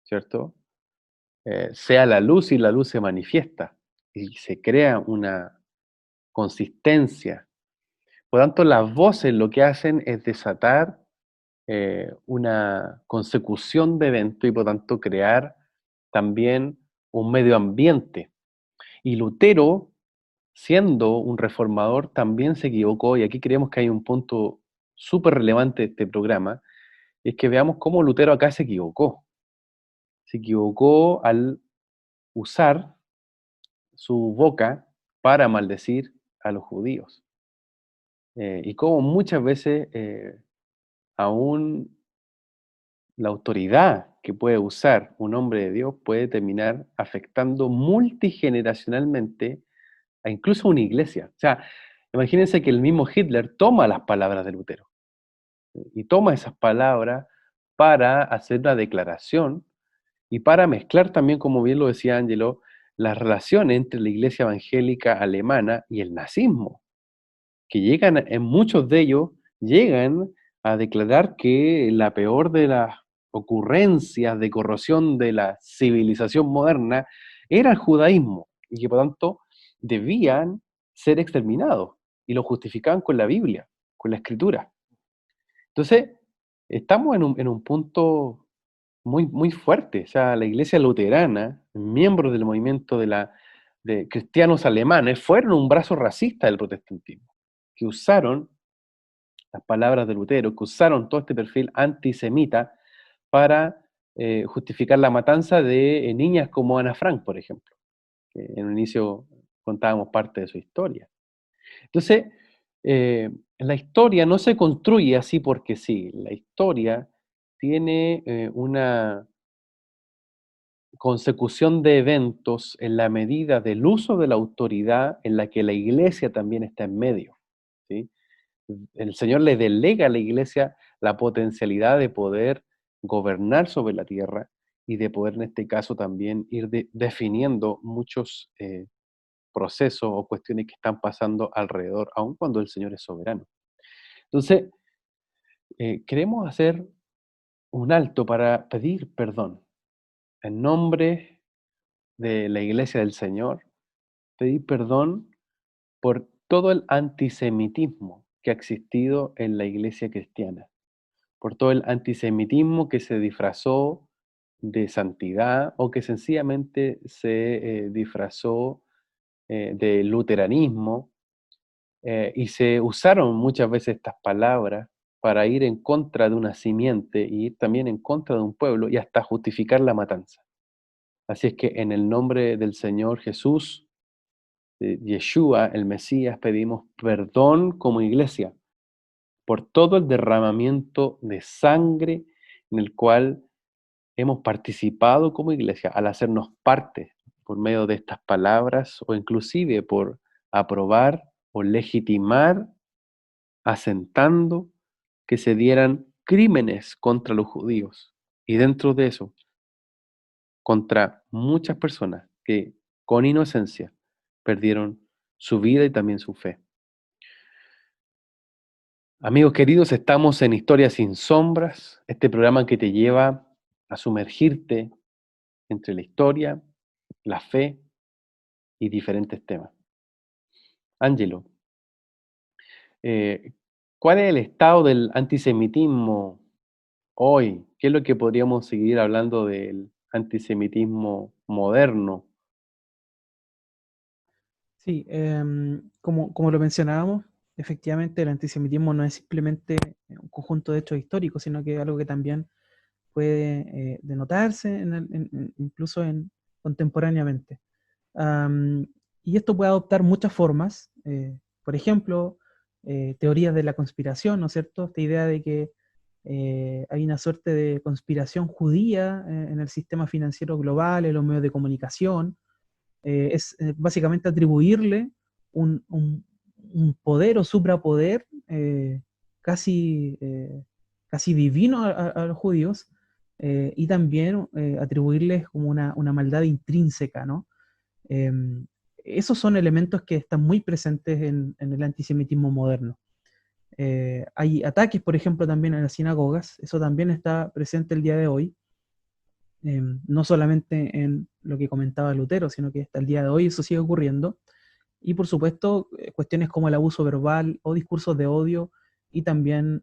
¿cierto? Sea la luz y la luz se manifiesta y se crea una consistencia. Por tanto, las voces lo que hacen es desatar una consecución de eventos y por tanto crear también un medio ambiente. Y Lutero, siendo un reformador, también se equivocó, y aquí creemos que hay un punto súper relevante de este programa, es que veamos cómo Lutero acá se equivocó. Se equivocó al usar su boca para maldecir a los judíos. Y cómo muchas veces aún la autoridad que puede usar un hombre de Dios puede terminar afectando multigeneracionalmente a incluso una iglesia. O sea, imagínense que el mismo Hitler toma las palabras de Lutero y toma esas palabras para hacer una declaración y para mezclar también, como bien lo decía Angelo, las relaciones entre la iglesia evangélica alemana y el nazismo, que llegan, en muchos de ellos, llegan a declarar que la peor de las ocurrencias de corrosión de la civilización moderna era el judaísmo y que por tanto debían ser exterminados y lo justificaban con la Biblia, con la Escritura. Entonces, estamos en un punto muy fuerte. O sea, la iglesia luterana, miembros del movimiento de cristianos alemanes, fueron un brazo racista del protestantismo, que usaron las palabras de Lutero, que usaron todo este perfil antisemita para justificar la matanza de niñas como Ana Frank, por ejemplo, que en un inicio contábamos parte de su historia. Entonces, la historia no se construye así porque sí, la historia tiene una consecución de eventos en la medida del uso de la autoridad en la que la iglesia también está en medio, ¿sí? El Señor le delega a la iglesia la potencialidad de poder gobernar sobre la tierra y de poder, en este caso, también ir definiendo muchos procesos o cuestiones que están pasando alrededor, aun cuando el Señor es soberano. Entonces, queremos hacer un alto para pedir perdón en nombre de la iglesia del Señor, pedir perdón por todo el antisemitismo que ha existido en la iglesia cristiana, por todo el antisemitismo que se disfrazó de santidad o que sencillamente se disfrazó de luteranismo, y se usaron muchas veces estas palabras para ir en contra de una simiente y ir también en contra de un pueblo y hasta justificar la matanza. Así es que en el nombre del Señor Jesús de Yeshua, el Mesías, pedimos perdón como iglesia por todo el derramamiento de sangre en el cual hemos participado como iglesia al hacernos parte por medio de estas palabras o inclusive por aprobar o legitimar, asentando que se dieran crímenes contra los judíos y dentro de eso, contra muchas personas que con inocencia perdieron su vida y también su fe. Amigos queridos, estamos en Historias sin Sombras, este programa que te lleva a sumergirte entre la historia, la fe y diferentes temas. Ángelo, ¿cuál es el estado del antisemitismo hoy? ¿Qué es lo que podríamos seguir hablando del antisemitismo moderno? Sí, como lo mencionábamos, efectivamente el antisemitismo no es simplemente un conjunto de hechos históricos, sino que es algo que también puede denotarse incluso contemporáneamente. Am, y esto puede adoptar muchas formas, por ejemplo, teorías de la conspiración, ¿no es cierto? Esta idea de que hay una suerte de conspiración judía en el sistema financiero global, en los medios de comunicación, es básicamente atribuirle un poder o suprapoder casi divino a los judíos, y también atribuirles como una maldad intrínseca, ¿no? Eh, Esos son elementos que están muy presentes en el antisemitismo moderno. Hay ataques, por ejemplo, también en las sinagogas, eso también está presente el día de hoy, no solamente en lo que comentaba Lutero, sino que hasta el día de hoy eso sigue ocurriendo. Y por supuesto, cuestiones como el abuso verbal o discursos de odio, y también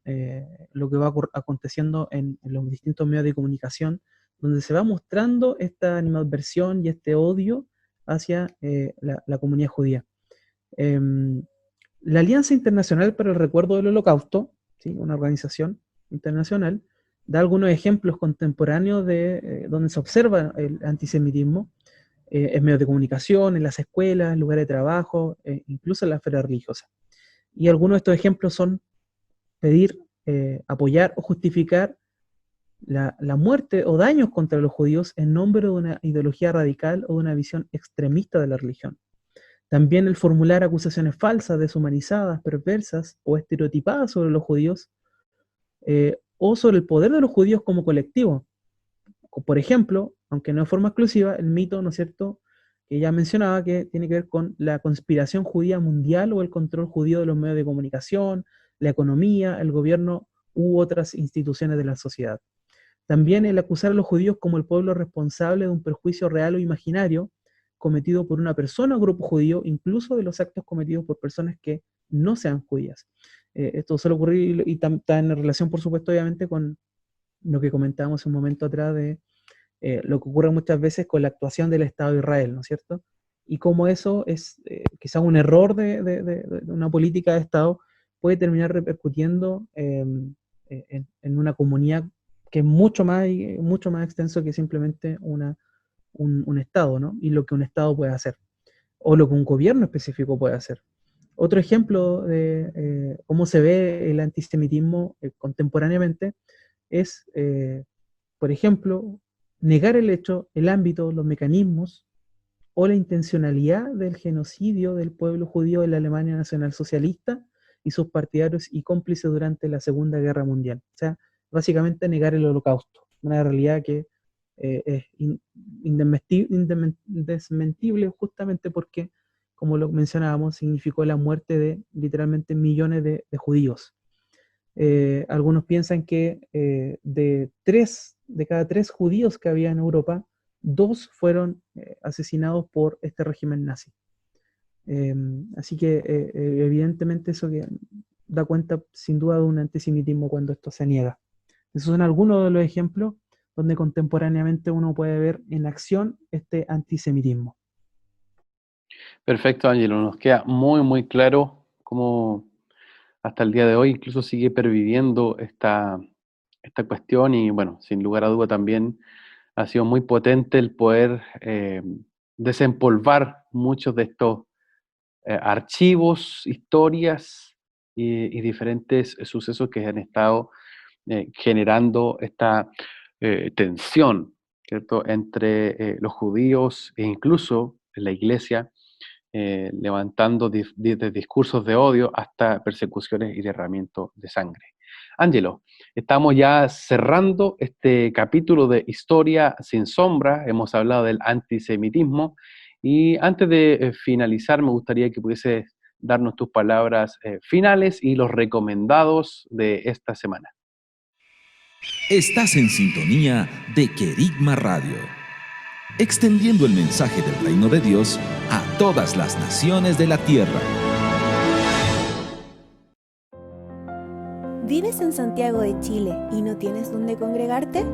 lo que va aconteciendo en los distintos medios de comunicación, donde se va mostrando esta animadversión y este odio hacia la comunidad judía. La Alianza Internacional para el Recuerdo del Holocausto, ¿sí?, una organización internacional, da algunos ejemplos contemporáneos de donde se observa el antisemitismo en medios de comunicación, en las escuelas, en lugares de trabajo, incluso en la esfera religiosa. Y algunos de estos ejemplos son pedir, apoyar o justificar la muerte o daños contra los judíos en nombre de una ideología radical o de una visión extremista de la religión. También el formular acusaciones falsas, deshumanizadas, perversas o estereotipadas sobre los judíos, o sobre el poder de los judíos como colectivo. Por ejemplo, aunque no de forma exclusiva, el mito, ¿no es cierto?, que ya mencionaba, que tiene que ver con la conspiración judía mundial o el control judío de los medios de comunicación, la economía, el gobierno u otras instituciones de la sociedad. También el acusar a los judíos como el pueblo responsable de un perjuicio real o imaginario cometido por una persona o grupo judío, incluso de los actos cometidos por personas que no sean judías. Esto suele ocurrir y está en relación, por supuesto, obviamente, con lo que comentábamos un momento atrás de lo que ocurre muchas veces con la actuación del Estado de Israel, ¿no es cierto? Y cómo eso es quizá un error de una política de Estado, puede terminar repercutiendo en una comunidad que es mucho más extenso que simplemente un Estado, ¿no? Y lo que un Estado puede hacer, o lo que un gobierno específico puede hacer. Otro ejemplo de cómo se ve el antisemitismo contemporáneamente es, por ejemplo, negar el hecho, el ámbito, los mecanismos o la intencionalidad del genocidio del pueblo judío en la Alemania nacionalsocialista y sus partidarios y cómplices durante la Segunda Guerra Mundial. O sea, básicamente negar el Holocausto, una realidad que es indesmentible justamente porque, como lo mencionábamos, significó la muerte de literalmente millones de judíos. Algunos piensan que de cada tres judíos que había en Europa, 2 fueron asesinados por este régimen nazi. Así que evidentemente eso que da cuenta sin duda de un antisemitismo cuando esto se niega. Esos son algunos de los ejemplos donde contemporáneamente uno puede ver en acción este antisemitismo. Perfecto, Ángelo. Nos queda muy, muy claro cómo hasta el día de hoy incluso sigue perviviendo esta cuestión y, bueno, sin lugar a duda también ha sido muy potente el poder desempolvar muchos de estos archivos, historias y diferentes sucesos que han estado generando esta tensión, ¿cierto?, entre los judíos e incluso la iglesia, levantando desde discursos de odio hasta persecuciones y derramamiento de sangre. Ángelo, estamos ya cerrando este capítulo de Historia sin Sombra. Hemos hablado del antisemitismo y antes de finalizar me gustaría que pudieses darnos tus palabras finales y los recomendados de esta semana. Estás en sintonía de Querigma Radio, extendiendo el mensaje del reino de Dios a todas las naciones de la tierra. ¿Vives en Santiago de Chile y no tienes dónde congregarte?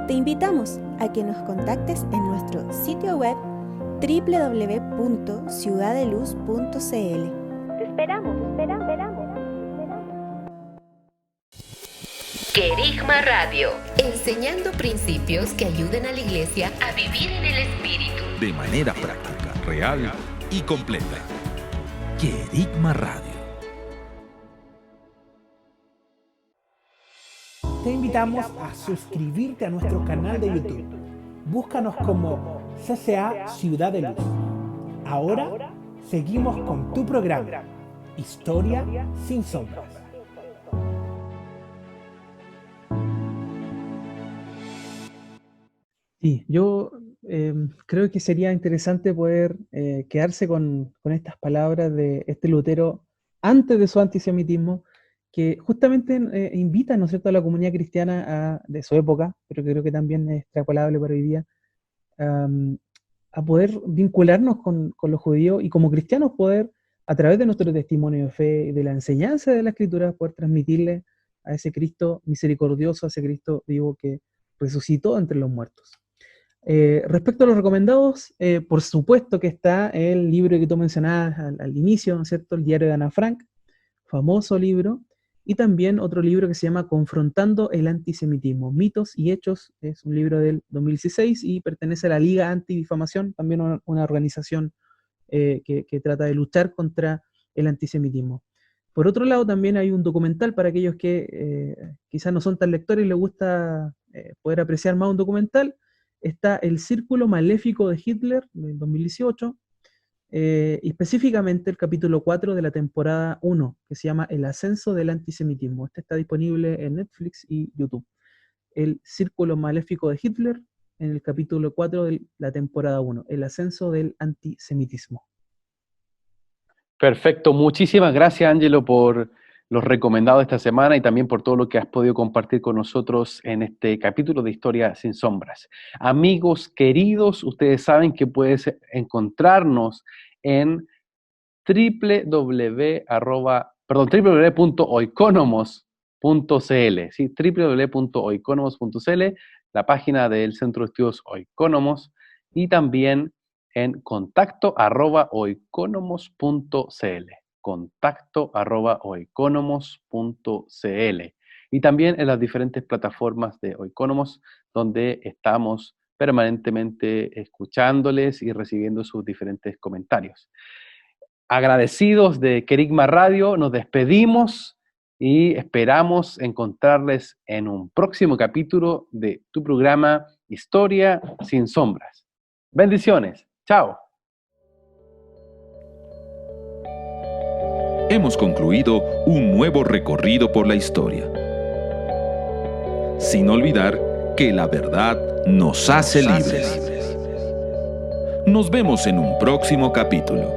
Te invitamos a que nos contactes en nuestro sitio web www.ciudadeluz.cl. Te esperamos. Querigma Radio, enseñando principios que ayuden a la iglesia a vivir en el Espíritu. De manera práctica, real y completa. Querigma Radio. Te invitamos a suscribirte a nuestro canal de YouTube. Búscanos como CCA Ciudad de Luz. Ahora seguimos con tu programa, Historia sin Sombras. Sí, yo creo que sería interesante poder quedarse con estas palabras de este Lutero antes de su antisemitismo, que justamente invita, ¿no es cierto?, a la comunidad cristiana de su época, pero que creo que también es extrapolable para hoy día, a poder vincularnos con los judíos y como cristianos poder, a través de nuestro testimonio de fe y de la enseñanza de la Escritura, poder transmitirle a ese Cristo misericordioso, a ese Cristo vivo que resucitó entre los muertos. Respecto a los recomendados, por supuesto que está el libro que tú mencionabas al inicio, ¿no es cierto?, el diario de Ana Frank, famoso libro, y también otro libro que se llama Confrontando el Antisemitismo, Mitos y Hechos, es un libro del 2016 y pertenece a la Liga Antidifamación, también una organización que trata de luchar contra el antisemitismo. Por otro lado, también hay un documental para aquellos que quizás no son tan lectores y les gusta poder apreciar más un documental. Está El Círculo Maléfico de Hitler, del 2018, y específicamente el capítulo 4 de la temporada 1, que se llama El Ascenso del Antisemitismo. Este está disponible en Netflix y YouTube. El Círculo Maléfico de Hitler, en el capítulo 4 de la temporada 1, El Ascenso del Antisemitismo. Perfecto, muchísimas gracias, Ángelo, por los recomendados de esta semana y también por todo lo que has podido compartir con nosotros en este capítulo de Historia sin Sombras. Amigos queridos, ustedes saben que puedes encontrarnos en www.oikonomos.cl, ¿sí? www.oikonomos.cl, la página del Centro de Estudios Oikonomos, y también en contacto@oikonomos.cl. contacto@oikonomos.cl, y también en las diferentes plataformas de Oikonomos, donde estamos permanentemente escuchándoles y recibiendo sus diferentes comentarios. Agradecidos de Querigma Radio, nos despedimos y esperamos encontrarles en un próximo capítulo de tu programa Historia sin Sombras. Bendiciones. Chao. Hemos concluido un nuevo recorrido por la historia, sin olvidar que la verdad nos hace libres. Nos vemos en un próximo capítulo.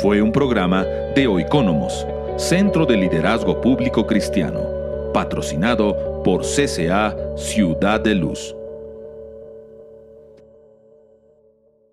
Fue un programa de Oikonomos, Centro de Liderazgo Público Cristiano, patrocinado por CCA Ciudad de Luz.